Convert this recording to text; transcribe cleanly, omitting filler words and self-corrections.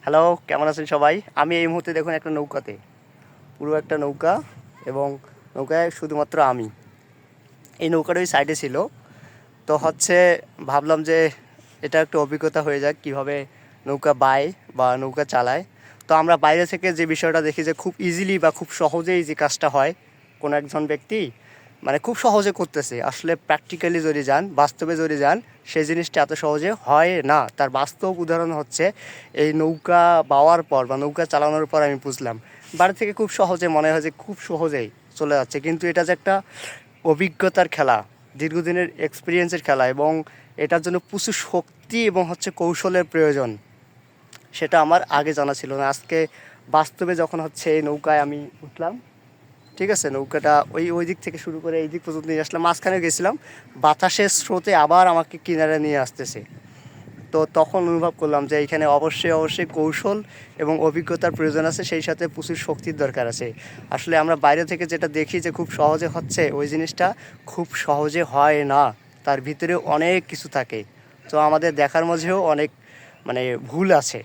Hello, কেমন আছেন সবাই? আমি এই মুহূর্তে দেখুন একটা নৌকাতে, পুরো একটা নৌকা, এবং নৌকায় শুধুমাত্র আমি। এই নৌকাটা ওই সাইডে ছিল। তো ভাবলাম যে এটা একটু অভিজ্ঞতা হয়ে যাক কীভাবে নৌকা বায় বা নৌকা চালায়। তো আমরা বাইরে থেকে যে বিষয়টা দেখি যে খুব ইজিলি বা খুব সহজেই যে কাজটা হয়, কোনো একজন ব্যক্তি মানে খুব সহজে করতেছে, আসলে প্র্যাকটিক্যালি যদি যান, বাস্তবে যদি যান, সেই জিনিসটা এত সহজে হয় না। তার বাস্তব উদাহরণ হচ্ছে এই নৌকা বাওয়ার পর বা নৌকা চালানোর পর আমি বুঝলাম। বাড়ি থেকে খুব সহজে মনে হয় যে খুব সহজেই চলে যাচ্ছে, কিন্তু এটা যে একটা অভিজ্ঞতার খেলা, দীর্ঘদিনের এক্সপিরিয়েন্সের খেলা, এবং এটার জন্য প্রচুর শক্তি এবং কৌশলের প্রয়োজন, সেটা আমার আগে জানা ছিল না। আজকে বাস্তবে যখন এই নৌকায় আমি উঠলাম, ঠিক আছে, নৌকাটা ওই দিক থেকে শুরু করে এই দিক পর্যন্ত নিয়ে আসলাম, মাঝখানে গেছিলাম, বাতাসের স্রোতে আবার আমাকে কিনারে নিয়ে আসতেছে। তো তখন অনুভব করলাম যে এইখানে অবশ্যই কৌশল এবং অভিজ্ঞতার প্রয়োজন আছে, সেই সাথে প্রচুর শক্তির দরকার আছে। আসলে আমরা বাইরে থেকে যেটা দেখি যে খুব সহজে হচ্ছে, ওই জিনিসটা খুব সহজে হয় না, তার ভিতরে অনেক কিছু থাকে। তো আমাদের দেখার মাঝেও অনেক ভুল আছে।